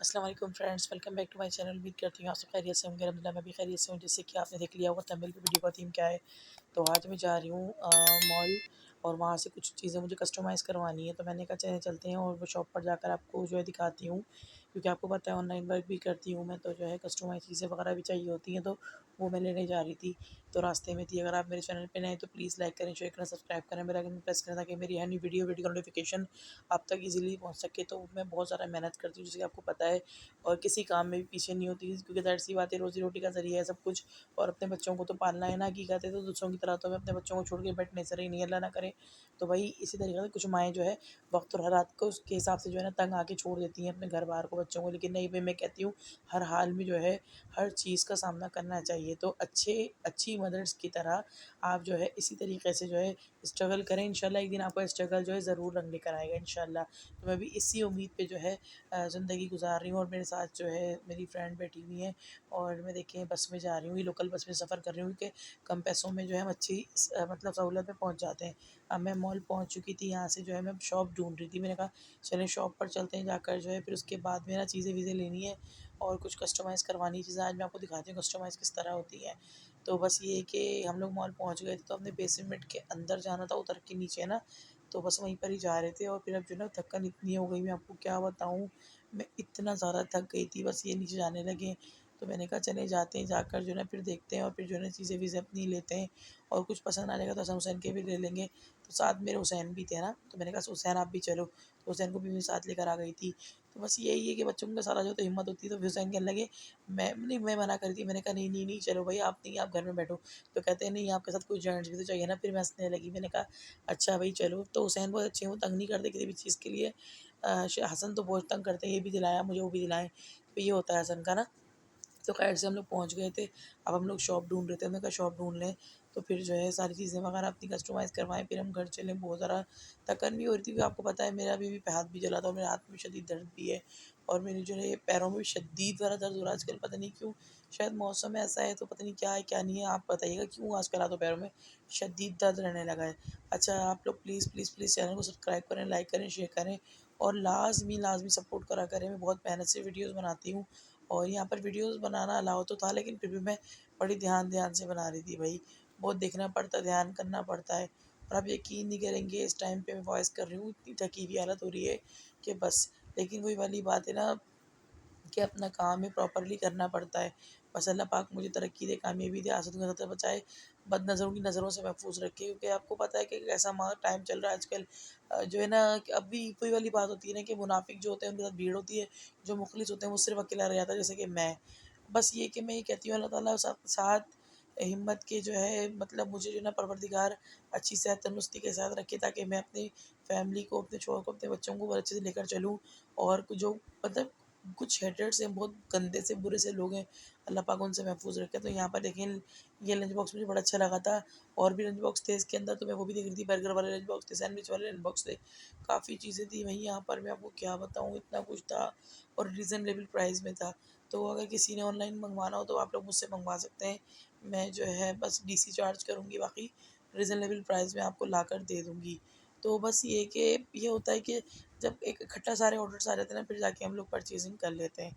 अस्सलाम वालेकुम friends, welcome back to my channel. उम्मीद करती हूँ आप सब खैरियत से होंगे। अल्हम्दुलिल्लाह मैं भी खैरियत से हूँ। जैसे कि आपने देख लिया होगा तमिल पे वीडियो का थीम क्या है। तो आज मैं जा रही हूँ मॉल और वहाँ से कुछ चीज़ें मुझे कस्टमाइज़ करवानी है। तो मैंने कहा चले चलते हैं और वो शॉप पर जाकर आपको जो है दिखाती हूँ, क्योंकि आपको पता है ऑनलाइन वर्क भी करती हूँ मैं, तो जो है कस्टमाइज़ चीज़ें वगैरह भी चाहिए होती हैं, तो वो मैं लेने जा रही थी। तो रास्ते में थी। अगर आप मेरे चैनल पे नए हैं तो प्लीज़ लाइक करें, शेयर करें, सब्सक्राइब करें, बेल आइकन प्रेस करें ताकि मेरी हर नई वीडियो का नोटिफिकेशन आप तक ईज़िली पहुँच सके। तो मैं बहुत ज़्यादा मेहनत करती हूँ, जैसे कि आपको पता है, और किसी काम में भी पीछे नहीं होती, क्योंकि ज़ाहिर-सी बात है रोज़ी रोटी का ज़रिया है सब कुछ, और अपने बच्चों को तो पालना है ना। हकीकत है तो दूसरों की तरह तो मैं अपने बच्चों को छोड़ के बैठने से रही नहीं, अल्लाह ना करे। तो वही इसी तरीके से कुछ माएँ जो है वक़्त और हालात को उसके हिसाब से जो है ना तंग आके छोड़ देती हैं अपने घर-बार को, बच्चों को। लेकिन नहीं भई, मैं कहती हूँ हर हाल में जो है हर चीज़ का सामना करना चाहिए। तो अच्छी मदर्स की तरह आप जो है इसी तरीके से जो है स्ट्रगल करें। इंशाल्लाह एक दिन आपका स्ट्रगल जो है ज़रूर रंग लेकर आएगा इंशाल्लाह। तो मैं भी इसी उम्मीद पे जो है ज़िंदगी गुज़ार रही हूँ, और मेरे साथ जो है मेरी फ्रेंड बैठी हुई हैं, और मैं देखिए बस में जा रही हूँ, ये लोकल बस में सफ़र कर रही हूँ कि कम पैसों में जो है हम अच्छी मतलब सहूलत में पहुँच जाते हैं। अब मैं मॉल पहुँच चुकी थी, यहाँ से जो है मैं शॉप ढूँढ रही थी। मैंने कहा चलें शॉप पर चलते हैं, जाकर जो है फिर उसके बाद में ना चीज़ें-वीज़ें लेनी है और कुछ कस्टमाइज़ करवानी है चीज़ें। आज मैं आपको दिखाती हूँ कस्टमाइज़ किस तरह होती है। तो बस ये है कि हम लोग मॉल पहुँच गए थे, तो हमने बेसमेंट के अंदर जाना था, उतर के नीचे ना, तो बस वहीं पर ही जा रहे थे। और फिर अब जो है ना थकन इतनी हो गई, मैं आपको क्या बताऊँ, मैं इतना ज़्यादा थक गई थी, बस ये नीचे जाने लगे। तो मैंने कहा चले जाते हैं, जाकर जो है ना फिर देखते हैं, और फिर जो है ना चीज़ें-वीज़ें अपनी लेते हैं, और कुछ पसंद आ जाएगा तो हसन हुसैन के भी ले लेंगे। तो साथ मेरे हुसैन भी थे ना, तो मैंने कहा हुसैन आप भी चलो, तो हुसैन को भी मैं साथ लेकर आ गई थी। तो बस यही है कि बच्चों का सारा जो तो हिम्मत होती है, तो फिर हुसैन कहने लगे, मैं मना करी थी। मैंने कहा नहीं, नहीं, नहीं चलो भई, आप नहीं, आप घर में बैठो। तो कहते हैं नहीं, आपके साथ कोई जेंट्स भी तो चाहिए ना। फिर मैं हँसने लगी, मैंने कहा अच्छा भई चलो। तो हुसैन बहुत अच्छे हैं, वो तंग नहीं करते किसी भी चीज़ के लिए। हसन तो बहुत तंग करते हैं, ये भी दिलाया मुझे, वो भी दिलाएँ, तो ये होता है हसन का ना। तो खैर से हम लोग पहुँच गए थे। अब हम लोग शॉप ढूँढ रहे थे, हमने कहा शॉप ढूँढ लें, तो फिर जो है सारी चीज़ें वगैरह अपनी कस्टमाइज़ करवाएँ, फिर हम घर चले। बहुत ज़्यादा थकान भी हो रही थी, क्योंकि आपको पता है मेरा अभी भी हाथ भी जला था, और मेरे हाथ में शदीद दर्द भी है, और मेरे जो है पैरों में भी शदीद वाला दर्द हो रहा है आजकल, पता नहीं क्यों। शायद मौसम ऐसा है, तो पता नहीं क्या है क्या नहीं है। आप बताइएगा क्यों आजकल हाथों पैरों में शदीद दर्द रहने लगा है। अच्छा, आप लोग प्लीज़ प्लीज़ प्लीज़ चैनल को सब्सक्राइब करें, लाइक करें, शेयर करें, और लाज़मी सपोर्ट करा करें। मैं बहुत मेहनत से वीडियोज़ बनाती हूँ, और यहाँ पर वीडियोज़ बनाना अलाउ तो था, लेकिन फिर भी मैं बड़ी ध्यान से बना रही थी भई। बहुत देखना पड़ता है, ध्यान करना पड़ता है। और आप यकीन नहीं करेंगे, इस टाइम पे मैं वॉइस कर रही हूँ, इतनी थकी हुई हालत हो रही है कि बस। लेकिन वही वाली बात है ना कि अपना काम है प्रॉपर्ली करना पड़ता है। बस अल्लाह पाक मुझे तरक्की दे, कामयाबी दे, आसितों से बचाए, बदनज़रों की नज़रों से महफूज़ रखे, क्योंकि आपको पता है कि कैसा टाइम चल रहा है आजकल। जो है ना कि अभी वही वाली बात होती है ना कि मुनाफिक जो होते हैं उनके साथ भीड़ होती है, जो मुखलिस होते हैं वो सिर्फ़ अकेला रह जाता है, जैसे कि मैं। बस ये कि मैं ये कहती हूँ अल्लाह ताला साथ हिम्मत के जो है, मतलब मुझे जो है ना परवरदिगार अच्छी सेहत तंदुरुस्ती के साथ रखे, ताकि मैं अपनी फैमिली को, अपने शौहर को, अपने बच्चों को बहुत अच्छे से लेकर चलूँ। और जो मतलब कुछ हेटर्स हैं, बहुत गंदे से बुरे से लोग हैं, अल्लाह पाक उनसे महफूज़ रखे। तो यहाँ पर देखें, ये लंच बॉक्स मुझे बड़ा अच्छा लगा था, और भी लंच बॉक्स थे इसके अंदर, तो मैं वो भी देख रही थी। बर्गर वाले लंच बॉक्स थे, सैंडविच वाले लंच बॉक्स थे, काफ़ी चीज़ें थी वहीं। यहाँ पर मैं आपको क्या बताऊँ, इतना कुछ था, और रीज़नेबल प्राइस में था। तो अगर किसी ने ऑनलाइन मंगवाना हो तो आप लोग मुझसे मंगवा सकते हैं। मैं जो है बस डीसी चार्ज करूँगी, बाकी रीज़नेबल प्राइस में आपको लाकर दे दूँगी। तो बस ये है कि ये होता है कि जब एक इकट्ठा सारे ऑर्डर्स आ जाते हैं ना, फिर जाके हम लोग परचेज़िंग कर लेते हैं,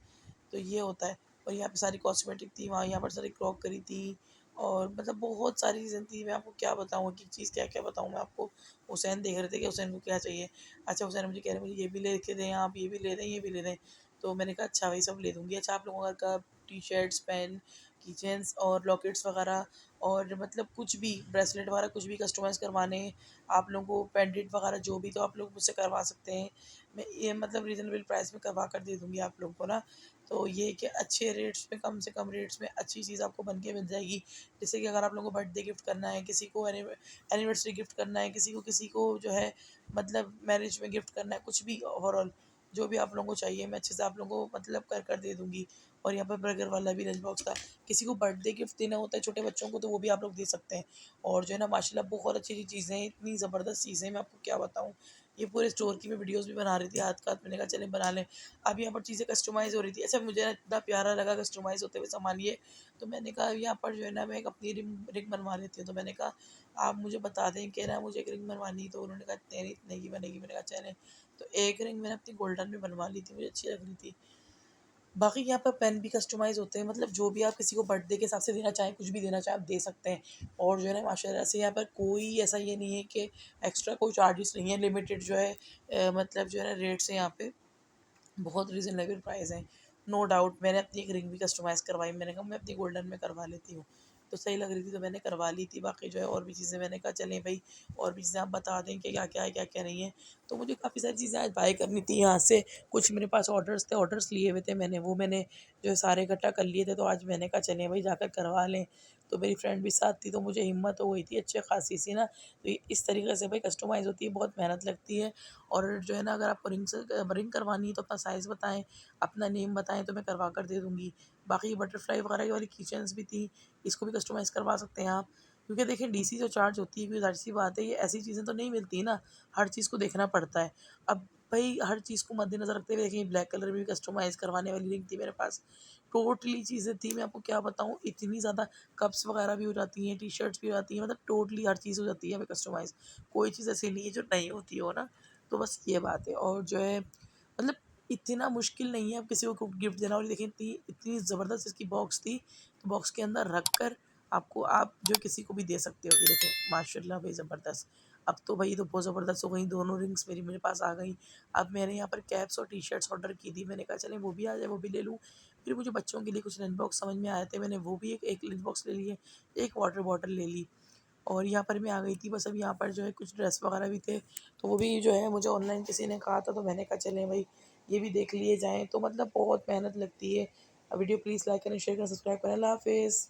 तो ये होता है। और यहाँ पे सारी कॉस्मेटिक थी, वहाँ यहाँ पर सारी क्रॉकरी थी, और मतलब बहुत सारी चीज़ें थी। मैं आपको क्या बताऊँ, एक-एक चीज़ क्या-क्या बताऊँ मैं आपको। हुसैन देख रहे थे कि हुसैन को क्या चाहिए। अच्छा, हुसैन मुझे कह रहे हैं मुझे ये भी लेके दें आप, ये भी ले दें, ये भी ले दें। तो मैंने कहा अच्छा भाई सब ले दूँगी। अच्छा, आप लोगों का टी-शर्ट्स, पेन, कीचेन्स और लॉकेट्स वगैरह, और मतलब कुछ भी ब्रेसलेट वगैरह कुछ भी कस्टमाइज़ करवाने हैं आप लोगों को, पेंडेंट वगैरह जो भी, तो आप लोग मुझसे करवा सकते हैं। मैं ये मतलब रीज़नेबल प्राइस में करवा कर दे दूँगी आप लोगों को ना। तो ये कि अच्छे रेट्स में, कम से कम रेट्स में अच्छी चीज़ आपको बन के मिल जाएगी। जैसे कि अगर आप लोगों को बर्थडे गिफ्ट करना है, किसी को एनिवर्सरी गिफ्ट करना है, किसी को जो है मतलब मैरिज में गिफ्ट करना है, कुछ भी ओवरऑल जो भी आप लोगों को चाहिए, मैं अच्छे से आप लोगों को मतलब कर दे दूँगी। और यहाँ पर बर्गर वाला भी लंच बॉक्स था। किसी को बर्थडे गिफ्ट देना होता है छोटे बच्चों को, तो वो भी आप लोग दे सकते हैं। और जो है ना माशाल्लाह बहुत अच्छी-अच्छी चीज़ें हैं, इतनी ज़बरदस्त चीज़ें हैं, मैं आपको क्या बताऊँ। ये पूरे स्टोर की मैं वीडियोज़ भी बना रही थी हाथ का हाथ, मैंने कहा चलें बना लें। अब यहाँ पर चीज़ें कस्टमाइज़ हो रही थी। अच्छा, मुझे ना इतना प्यारा लगा कस्टमाइज़ होते हुए सामान ये, तो मैंने कहा यहाँ पर जो है ना मैं एक अपनी रिंग रिंग बनवा लेती हूँ। तो मैंने कहा आप मुझे बता दें कि ना मुझे एक रिंग बनवानी है, तो उन्होंने कहा इतने की बनेगी। मैंने कहा चलें, तो एक रिंग मैंने अपनी गोल्डन में बनवा ली थी, मुझे अच्छी लग रही थी। बाकी यहाँ पर पेन भी कस्टमाइज़ होते हैं, मतलब जो भी आप किसी को बर्थडे के हिसाब से देना चाहें, कुछ भी देना चाहें, आप दे सकते हैं। और जो है ना माशाल्लाह से यहाँ पर कोई ऐसा ये नहीं है कि एक्स्ट्रा कोई चार्जेस नहीं है, लिमिटेड जो है मतलब जो है ना रेट्स हैं यहाँ पे, बहुत रीज़नेबल प्राइस हैं। नो डाउट मैंने अपनी एक रिंग भी कस्टमाइज़ करवाई, मैंने कहा मैं अपनी गोल्डन में करवा लेती हूँ, तो सही लग रही थी तो मैंने करवा ली थी। बाकी जो है और भी चीज़ें मैंने कहा चलें भई और भी चीज़ें आप बता दें कि क्या-क्या है, क्या-क्या नहीं है। तो मुझे काफ़ी सारी चीज़ें आज बाय करनी थी यहाँ से, कुछ मेरे पास ऑर्डर्स थे, ऑर्डर्स लिए हुए थे मैंने, वो मैंने जो है सारे इकट्ठा कर लिए थे, तो आज मैंने कहा चलें भई जाकर करवा लें। तो मेरी फ्रेंड भी साथ थी, तो मुझे हिम्मत हो गई थी अच्छी खासी सी ना, तो इस तरीके से भई कस्टमाइज़ होती है, बहुत मेहनत लगती है। और जो है ना अगर आपको रिंग करवानी है तो अपना साइज़ बताएँ, अपना नेम बताएँ तो मैं करवा कर दे दूँगी। बाकी बटरफ्लाई वगैरह वाली कीचेन्स भी थी, इसको भी कस्टमाइज़ करवा सकते हैं आप। क्योंकि देखिए डीसी जो चार्ज होती है, कोई ज़ाहिर-सी बात है ये ऐसी चीज़ें तो नहीं मिलती ना, हर चीज़ को देखना पड़ता है। अब भई हर चीज़ को मद्देनज़र रखते हुए देखिए ब्लैक कलर में भी कस्टमाइज़ करवाने वाली रिंग थी मेरे पास। टोटली चीज़ें थी, मैं आपको क्या बताऊँ, इतनी ज़्यादा कप्स वगैरह भी हो जाती हैं, टी-शर्ट्स भी हो जाती हैं, मतलब टोटली हर चीज़ हो जाती है हमें कस्टमाइज़। कोई चीज़ ऐसी नहीं है जो नहीं होती हो ना, तो बस ये बात है। और जो है मतलब इतना मुश्किल नहीं है अब किसी को गिफ्ट देना। और देखिए इतनी इतनी ज़बरदस्त इसकी बॉक्स थी, तो बॉक्स के अंदर रख कर आपको आप जो किसी को भी दे सकते हो। ये देखें माशाल्लाह भाई ज़बरदस्त। अब तो भाई ये तो बहुत ज़बरदस्त हो गई, दोनों रिंग्स मेरी मेरे पास आ गई। अब मैंने यहाँ पर कैप्स और टी-शर्ट्स ऑर्डर की थी, मैंने कहा चलें वो भी आ जाए, वो भी ले लूँ। फिर मुझे बच्चों के लिए कुछ लंच बॉक्स समझ में आए थे, मैंने वो भी एक एक लंच बॉक्स ले लिए, एक वाटर बॉटल ले ली। और यहाँ पर मैं आ गई थी, बस अब यहाँ पर जो है कुछ ड्रेस वगैरह भी थे, तो वो भी जो है मुझे ऑनलाइन किसी ने कहा था, तो मैंने कहा चलें भाई ये भी देख लिए जाएँ। तो मतलब बहुत मेहनत लगती है। वीडियो प्लीज़ लाइक करें, शेयर करें, सब्सक्राइब करें। अल्लाह हाफ़िज़।